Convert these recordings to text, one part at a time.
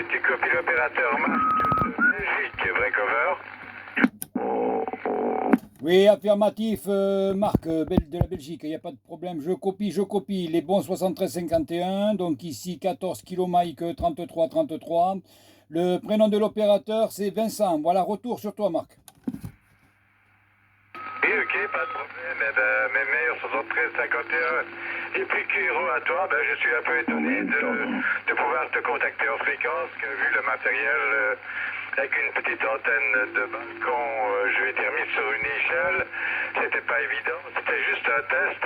que tu copies l'opérateur Belgique, vrai cover? Oui, affirmatif, Marc, de la Belgique, il n'y a pas de problème. Je copie les bons 7351. Donc ici 14 km Mike 33. Le prénom de l'opérateur, c'est Vincent. Voilà, retour sur toi, Marc. Oui, ok, pas de problème. Eh ben, mes meilleurs 73 51. Et puis Kiro à toi, ben, je suis un peu étonné de pouvoir te contacter en fréquence, que vu le matériel avec une petite antenne de balcon, je vais dire mise sur une échelle, c'était pas évident, c'était juste un test.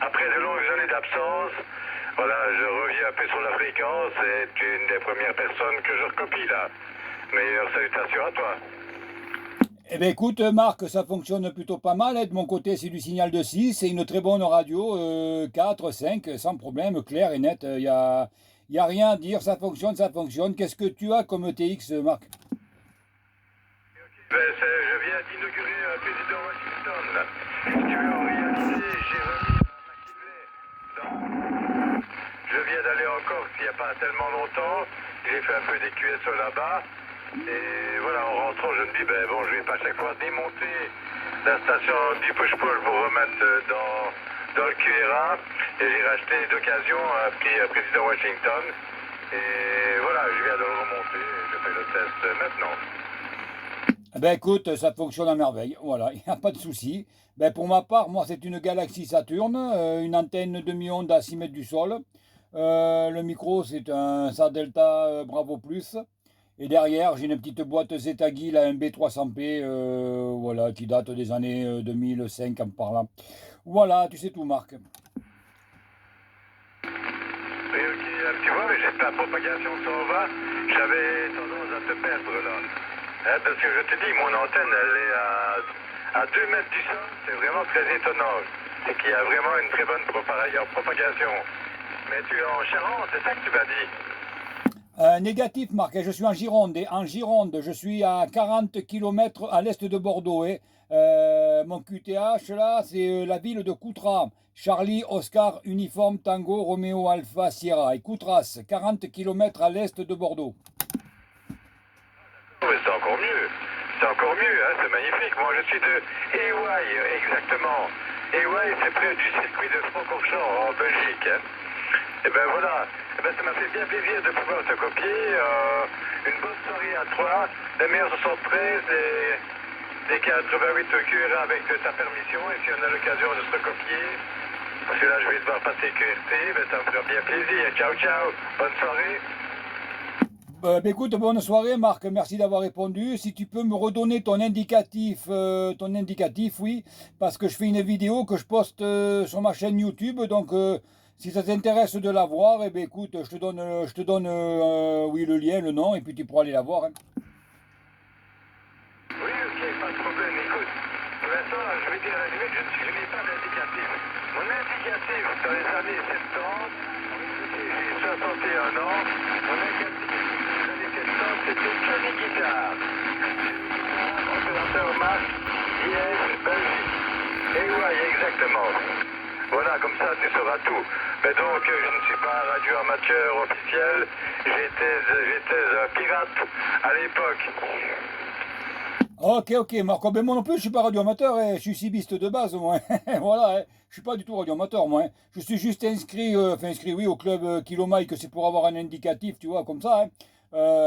Après de longues années d'absence, voilà, je reviens un peu sur la fréquence et tu es une des premières personnes que je recopie là. Meilleures salutations à toi. Eh bien écoute, Marc, ça fonctionne plutôt pas mal, hein. De mon côté, c'est du signal de 6, c'est une très bonne radio, 4, 5, sans problème, clair et net. Y a rien à dire, ça fonctionne, ça fonctionne. Qu'est-ce que tu as comme TX, Marc? Ben, je viens d'inaugurer un président Washington. Là. Si tu veux en réalité, j'ai remis ma ciblée. Je viens d'aller en Corse il n'y a pas tellement longtemps. J'ai fait un peu des QSO là-bas. Et voilà, en rentrant, je me dis, ben bon, je vais pas chaque fois démonter la station du push-pull pour remettre dans le QRA. Et j'ai racheté d'occasion un petit président Washington. Et voilà, je viens de le remonter. Je fais le test maintenant. Eh ben écoute, ça fonctionne à merveille, voilà, il n'y a pas de souci. Ben pour ma part, moi c'est une Galaxy Saturn, une antenne demi-onde à 6 mètres du sol. Le micro c'est un SAT Delta Bravo Plus. Et derrière j'ai une petite boîte Zetagi, la MB300P, voilà, qui date des années 2005 en parlant. Voilà, tu sais tout, Marc. Oui, ok, tu vois, mais la propagation s'en va. J'avais tendance à te perdre là. Hein, parce que je te dis, mon antenne, elle est à 2 mètres du sol. C'est vraiment très étonnant. C'est qu'il y a vraiment une très bonne propagation. Mais tu es en Charente, c'est ça que tu m'as dit? Négatif, Marc, hein, je suis en Gironde. Et en Gironde, je suis à 40 km à l'est de Bordeaux. Hein. Mon QTH, là, c'est la ville de Coutras. Charlie, Oscar, Uniforme, Tango, Romeo, Alpha, Sierra. Et Coutras, 40 km à l'est de Bordeaux. Oui, c'est encore mieux. C'est encore mieux, hein, c'est magnifique. Moi, je suis de EY, exactement. EY, c'est près du circuit de Francorchamps, en Belgique. Hein. Et ben voilà, eh ben, ça m'a fait bien plaisir de pouvoir te copier. Une bonne soirée à toi. Les meilleurs 73 et des 88 QRA avec ta permission. Et si on a l'occasion de se recopier, parce que là, je vais devoir passer QRT, ben, ça me fera bien plaisir. Ciao, ciao. Bonne soirée. Ben écoute, bonne soirée, Marc. Merci d'avoir répondu. Si tu peux me redonner ton indicatif, oui, parce que je fais une vidéo que je poste sur ma chaîne YouTube. Donc, si ça t'intéresse de la voir, eh ben, écoute, je te donne oui, le lien, le nom, et puis tu pourras aller la voir, hein. Oui, ok, pas de problème. Écoute, pour l'instant, je vais dire à la limite, je n'ai pas d'indicatif. Mon indicatif dans les années 70, j'ai 61 ans, mon indicatif dans les années 70, c'était Johnny Guitar. Opérateur Marc, Liège, Belgique. Et ouais, exactement. Voilà, comme ça, tu sauras tout. Mais donc, je ne suis pas radio amateur officiel, j'étais un pirate à l'époque. Ok, Marco. Ben moi non plus, je suis pas radioamateur, hein. Je suis cibiste de base, moi. Voilà, hein. Je suis pas du tout radioamateur, moi, hein. Je suis juste inscrit, oui, au club Kilomike, c'est pour avoir un indicatif, tu vois, comme ça, hein.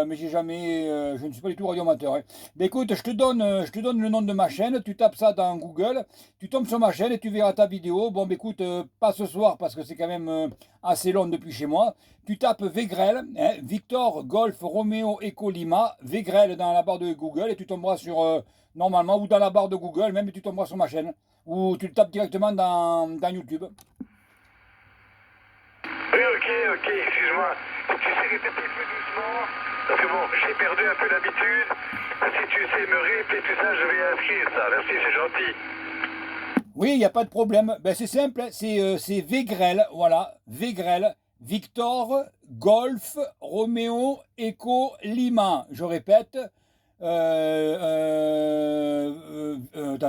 Mais j'ai jamais, je ne suis pas du tout radioamateur, hein. Ben écoute, je te donne le nom de ma chaîne. Tu tapes ça dans Google, tu tombes sur ma chaîne et tu verras ta vidéo. Bon, ben écoute, pas ce soir parce que c'est quand même assez long depuis chez moi. Tu tapes Végrel, hein, Victor Golf Romeo Eco Lima, Végrel dans la barre de Google et tu tomberas sur, normalement, ou dans la barre de Google, même tu tomberas sur ma chaîne. Ou tu le tapes directement dans YouTube. Oui, ok, excuse-moi. Si tu sais répéter plus doucement, parce que bon, j'ai perdu un peu l'habitude. Si tu sais me répéter tout ça, je vais inscrire ça. Merci, c'est gentil. Oui, il n'y a pas de problème. Ben, c'est simple, hein, c'est Végrel, voilà, Végrel, Victor, Golf, Roméo, Echo, Lima. Je répète. Attends,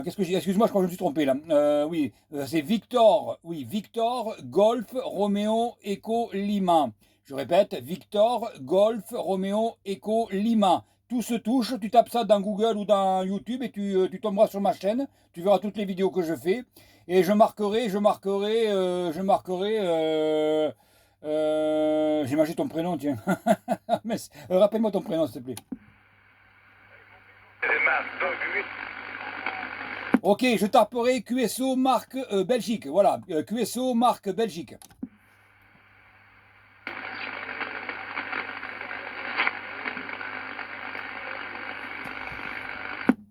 qu'est-ce que j'ai? Excuse-moi, je crois que je me suis trompé là. C'est Victor, oui, Victor, Golf, Roméo, Echo, Lima. Je répète, Victor, Golf, Roméo, Echo, Lima. Tout se touche, tu tapes ça dans Google ou dans YouTube et tu tomberas sur ma chaîne. Tu verras toutes les vidéos que je fais. Et je marquerai, j'ai mangé ton prénom, tiens. Mais, rappelle-moi ton prénom, s'il te plaît. C'est Marc, donc oui. Ok, je taperai QSO marque Belgique. Voilà, QSO marque Belgique.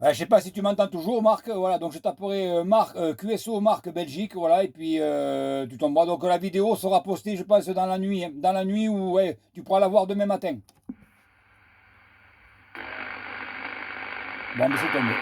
Je sais pas si tu m'entends toujours, Marc. Voilà, donc je taperai QSO marque Belgique. Voilà, et puis tu tomberas. Donc la vidéo sera postée, je pense, dans la nuit. Hein, dans la nuit où ouais, tu pourras la voir demain matin. Bon, mais c'est tombé.